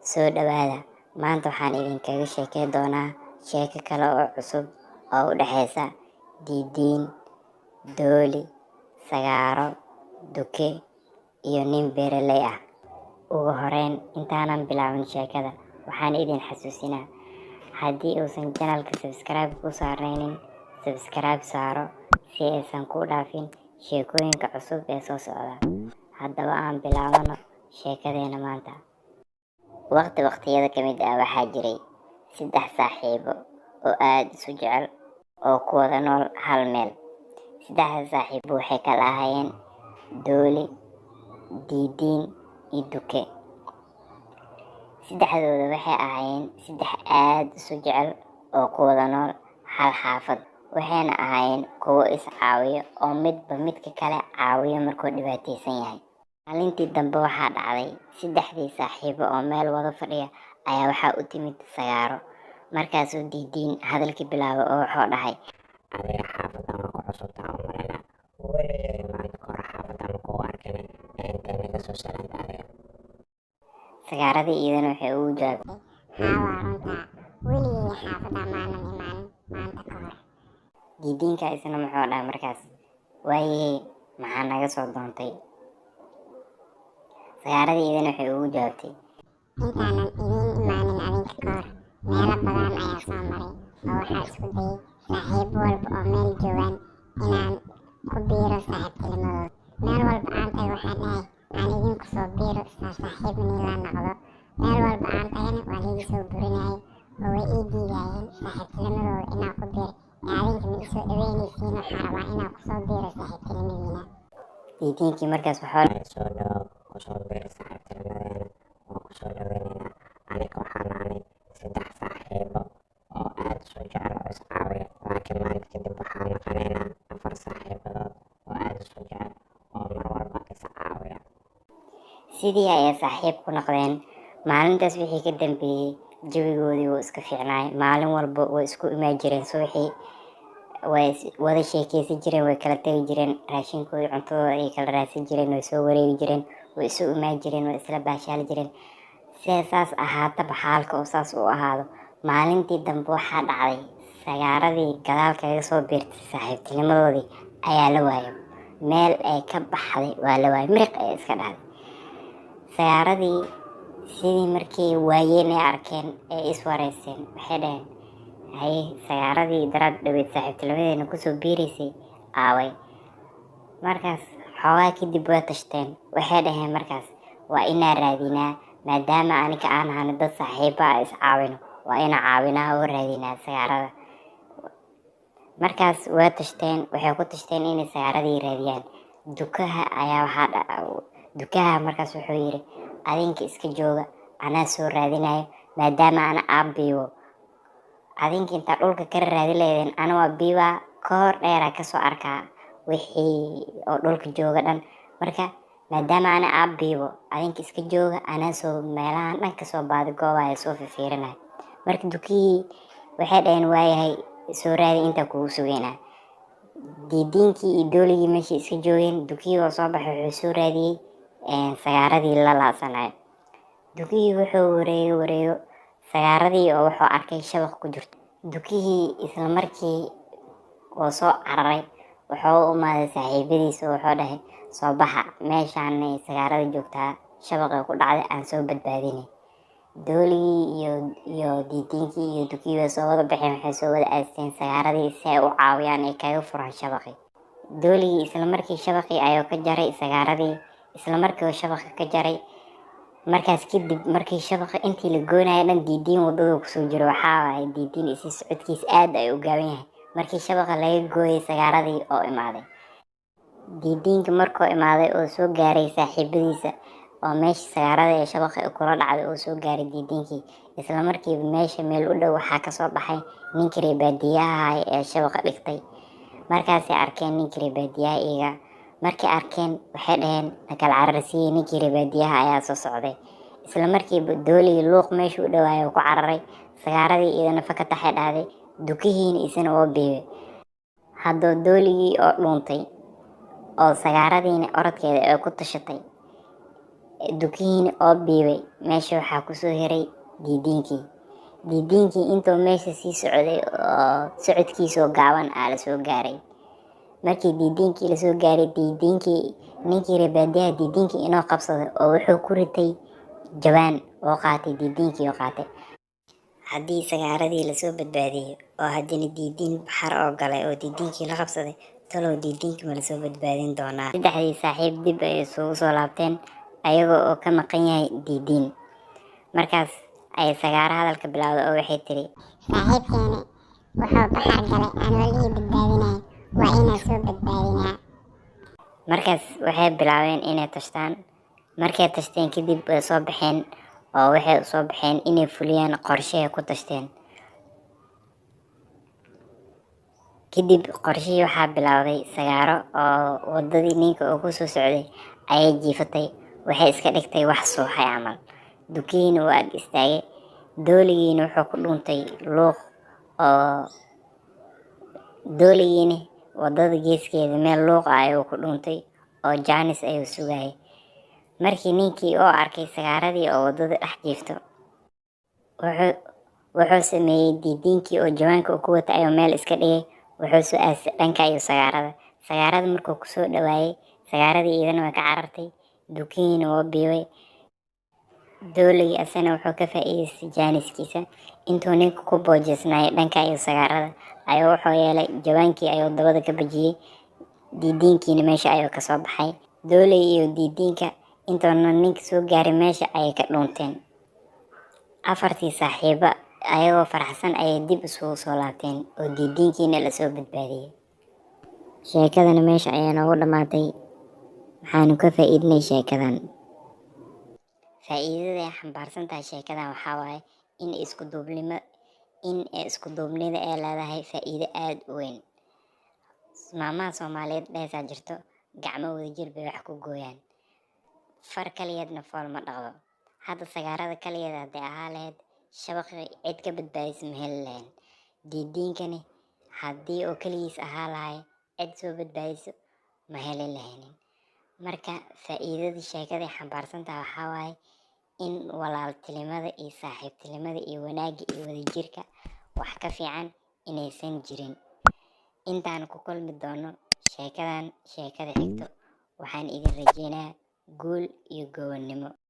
Soo dhawaada. Maanta waxaan idinkaga sheekay doonaa sheeko kale oo cusub oo u dhaxaysa diidiin, dooli, sagaaro, duke iyo nin beeraley ah. Ugu horeyn, intaanan bilaabin sheekada, waxaan idin xasuusinaa haddii uusan channelka subscribe ku saarnaynin, subscribe saaro si aysan ku dhaafin sheekooyinka cusub ee soo socda. Haddaba aan bilaabano sheekadeena maanta. Waqtiyada ka mid ah waxaa jiray 3 saaxiibo oo aad isu jecel oo ku wada nool hal meel. 3 saaxiibo waxay kala ahaayeen dooli, diidiin iyo duke. Saddexdooda waxay ahaayeen 3 aad isu jecel oo ku wada nool hal xaafad, waxayna ahaayeen kuwo is caawiya oo midba midka kale caawiya markuu dhibaataysan yahay. Maalintii dambe waxaa dhacday 3 saaxiibo oo meel wada fadhiya ayaa waxaa u timid sagaaro. Markaasuu diidiin hadalkii bilaabay oo wuxuu dhahay, adiga xaafadan waa ku cusubtaa u malena weligay maanta kahor xaafadan ku arkin intay naga soo salaantaadeen. sagaaradii iyadana waxay ugu jawaabtay, haa waa runtaa, weligay xaafada maanan imaanin maanta ka hor. diidiinka isna muxuu dhahay markaas, waayahey maxaa naga soo doontay? sagaaradii iyadana waxay ugu jawaabtay, Intaanan idiin imaanin adinka ka hor, meelo badan ayaa soo maray oo waxaa isku dayay saaxiib walba oo meel joogaan inaan ku biiro saaxiibtinimadooda. Meel walba aan tahay waxaan dhahay aan idinku soo biiro saaxiib nila noqdo. Meel walba aan tahayna waa liiga soo burinayay oo way ii diidayeen saaxiibtinimadooda inaan ku biiro. Adinka ma isoo dhaweynaysiin, waxaan rabaa inaan kusoo biiro saaxiibtinimadiina. diidiinkii markaas wuxuu Soo dhawow kusoo biiri saaxiibtinimadeena oo kusoo dhaweynayna. Aniga waxaan nahay 3 saaxiibo oo aad isu jecel oo is caawiya, laakiin maanta kadib waxaan noqonaynaa 4 saaxiibadood oo aad isu jecel oo mar walba is caawiya. sidii ayay saaxiib ku noqdeen. Maalintaas wixii ka dambeeyey jawigoodii wuu iska fiicnaay. Maalin walba way isku imaan jireen subaxii, way wada sheekeysan jireen, way kala tagi jireen, raashinkoodii cuntadooda ay kala raadsan jireen, way soo wareegi jireen, way isu imaan jireen, way isla baashaali jireen. Siday saas ahaataba xaalka oo saas u ahaado, maalintii dambe waxaa dhacday sagaaradii gadaal kaga soo biirtay saaxiibtinimadoodii ayaa la waayay. Meel ay ka baxday waa la waayay, miriq ay iska dhacday. sagaaradii sidii markii waayeen ay arkeen ay is wareyseen, waxay dhaheen, haye sagaaradii daraad dhaweyd saaxiibtinimadeena kusoo biiraysay aaway. Markaas xoogaa kadib waa tashteen, waxay dhaheen markaas waa inaan raadinaa, maadaama aniga aan ahana dad saaxiiba ah is caawino, waa inaan caawinaa oo raadinaa sagaarada. Markaas waa tashteen, waxay ku tashteen inay sagaaradii raadiyaan. dukaha markaas wuxuu yiri, adinka iska jooga, anaa soo raadinayo, maadaama ana aabiibo. adinka intaa dhulka ka raadi leedeen, ana waa biibaa, ka hor dheeraa kasoo arkaa wixii oo dhulka jooga dhan. Marka maadaama ana aabiibo, adinka iska jooga, anaa soo meelahan dhan kasoo baadi goobaya soo fiirinayo. Marka dukihii waxay dhaheen, waayahay soo raadi, intaa kugu sugeynaa. diidiinkii iyo dooligii meeshii iska joogeen, dukihii oo soo baxay wuxuu soo raadiyey sagaaradii la laasanayo. dukihii wuxuu wareego sagaaradii oo wuxuu arkay shabaq ku jirto. dukihii isla markii oo soo cararay, wuxuu u imaaday saaxiibadiisa oo wuxuu dhahay, soo baxa, meeshaan sagaarada joogtaa, shabaqay ku dhacday, aan soo badbaadinay. dooligii iyo diidiinkii iyo dukihii way soo wada baxeen, waxay soo wada aasteen sagaaradii si ay u caawiyaan ay kaga furaan shabaqii. dooligii isla markii shabaqii ayuu ka jaray sagaaradii, isla markii shabaqa ka jaray. Markaas kadib markii shabaqa intii la goonayo dhan diidiin wadada kusoo jiro, waxaa waaye diidiin isi socodkiis aad ay u gaaban yahay. Markii shabaqa laga gooyay sagaaradii oo imaaday, diidiinka markuu imaaday oo soo gaaray saaxiibadiisa oo meesha sagaarada ee shabaqa kula dhacday oo soo gaaray diidiinkii, isla markiiba meesha meel u dhow waxaa kasoo baxay ninkii reer baadiyaha ee shabaqa dhigtay. Markaasay arkeen ninkii reer baadiyaha iyaga. Markay arkeen waxay dhaheen, nakala cararsiiyey, ninkii reer baadiyaha ayaa soo socday. Isla markiiba dooligii luuq meesha u dhawaayo ku cararay, sagaaradii iyadana fakataxay dhahday, dukihiina isna oo biibay. haddoo dooligii oo dhuuntay oo sagaaradiina orodkeeda ay ku tashatay, dukiin oo biibay meesha waxaa kusoo hiray diidiinkii. Intuu meesha sii socday oo socodkiisoo gaaban aa lasoo gaaray. Markii diidiinkii lasoo gaaray, ninkii reer baadiyaha diidiinkii inoo qabsaday oo wuxuu ku ritay jawaan oo qaatay diidiinkii oo qaatay. Haddii sagaaradii lasoo badbaadiyey oo haddana diidiin baxar oo galay oo diidiinkii la qabsaday, talow diidiinkii ma lasoo badbaadin doonaa? Saddexdii saaxiib dib ay isugu soo laabteen ayagoo oo ka maqan yahay diidiin. Markaas ayay sagaaro hadalka bilowday oo waxay tiri, saaxiibkeeni wuxuu baxar galay anoo lii badbaadinayo, waa inaan soo badbaadinaa. markaas waxay bilaabeen inay tashtaan. Markay tashteen kadib way soo baxeen oo waxay usoo baxeen inay fuliyaan qorshe ku tashteen. Kadib qorshihii waxaa bilowday sagaaro oo wadadii ninka oo kusoo socday ayay jiifatay. Waxay iska dhigtay wax suuxay camal. Dukiin uu ag istaagay. Dooligiina wuxuu ku dhuuntay luuq oo dooligiina wadada geeskeeda meel luuq ah ayuu ku dhuuntay oo jaanis ayuu sugayay. Markii ninkii oo arkay sagaaradii oo wadada dhex jiifto, wuxuu sameeyey diidiinkii oo jawaanka uu ku watay ayuu meel iska dhigay. Wuxuu soo aasay dhanka iyo sagaarada markuu kusoo dhawaayay, sagaaradii iyadana way ka carartay. Dukiina wuu biibay. Dooligii asana wuxuu ka faa'iidaystay jaaniskiisa. Intuu ninka ku boojeysnaayay dhanka iyo sagaarada ayuu wuxuu yeelay jawaankii ayuu dabada ka bajiyey. Diidiinkiina meesha ayuu kasoo baxay. Dooligii iyo diidiinka intoona ninka soo gaarin meesha ayay ka dhuunteen. Afartii saaxiiba ayagoo faraxsan ayay dib isugu soo laabteen oo diidiinkiina lasoo badbaadiyey. Sheekadana meesha ayaa noogu dhammaatay. Waxaanu ka faa'iidnay sheekadan. Faa'iidada ay xambaarsan tahay sheekadan waxaa waaye in isku duubnida ay leedahay faa'iido aad u weyn. Maamaha Soomaaliyeed dheesaa jirto, gacmo wadajir bay wax ku gooyaan. Far kaligeedna fool ma dhaqdo. Hadda sagaarada kaligeed hadday ahaa lahayd, shabaqi cid ka badbaadis ma heli lahayn. Diidiinkani haddii oo kaligiis ahaa lahay, cid soo badbaadiso ma heli lahaynin. Marka faa'iidada sheekada ay xambaarsan tahay waxaa waaye in walaaltinimada iyo saaxiibtinimada iyo wanaagga iyo wadajirka wax ka fiican inaysan jirin. Intaan ku kulmi doono sheekada xigto, waxaan idin rajeynayaa guul iyo gobonnimo.